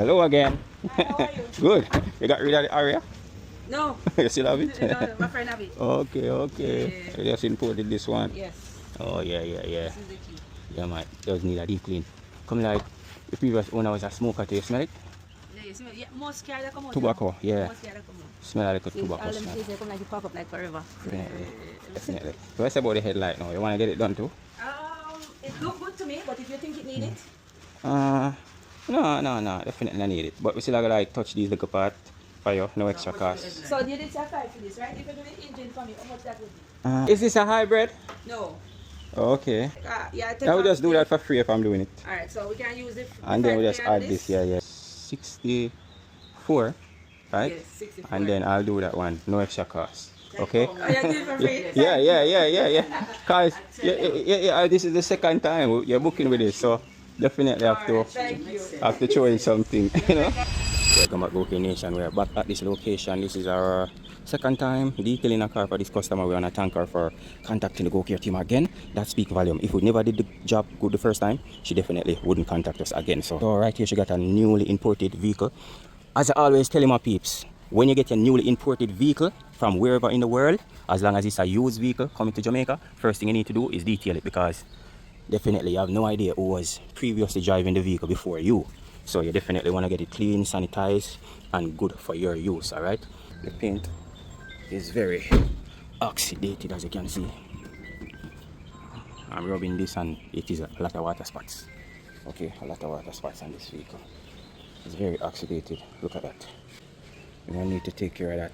Hello again. Hi, how are you? Good. You got rid of the area? No. You still have it? No, my friend have it. Okay. Yeah. You just imported this one. Yes. Oh, yeah. This is the key. Yeah, man. Does need a deep clean. Come like the previous owner was a smoker. Do you smell it? Yeah, you smell. Yeah, most care that come out. Tobacco, yeah. Most care that come out. Smell like a See, tobacco all them smell. things they come like you pop up like forever. Definitely. So what's about the headlight now? You want to get it done too? It look good to me, but if you think it need it, No. Definitely need it. But we still have to like touch these little part for you. No extra cost. so you did say five for this, right? If you do the engine for me, how much that would be? Is this a hybrid? No. Okay. Yeah, I will just do that for free if I'm doing it. Alright, so we can use it. And then we just add this, yeah. 64, right? Yes, 64. And then I'll do that one, no extra cost. Okay? Oh, yeah, do it for free. Yeah. Cause this is the second time you're booking with this, so definitely have to throw in something, you know. Welcome back to OK Nation. We're back at this location. This is our second time detailing a car for this customer. We want to thank her for contacting the GoCare team again. That speaks volume. If we never did the job good the first time, she definitely wouldn't contact us again. So right here she got a newly imported vehicle. As I always tell my peeps, when you get a newly imported vehicle from wherever in the world, as long as it's a used vehicle coming to Jamaica, first thing you need to do is detail it, because definitely you have no idea who was previously driving the vehicle before you. So you definitely want to get it clean, sanitized, and good for your use, alright? The paint is very oxidated, as you can see. I'm rubbing this and it is a lot of water spots. Okay, a lot of water spots on this vehicle. It's very oxidated. Look at that. You're going to need to take care of that.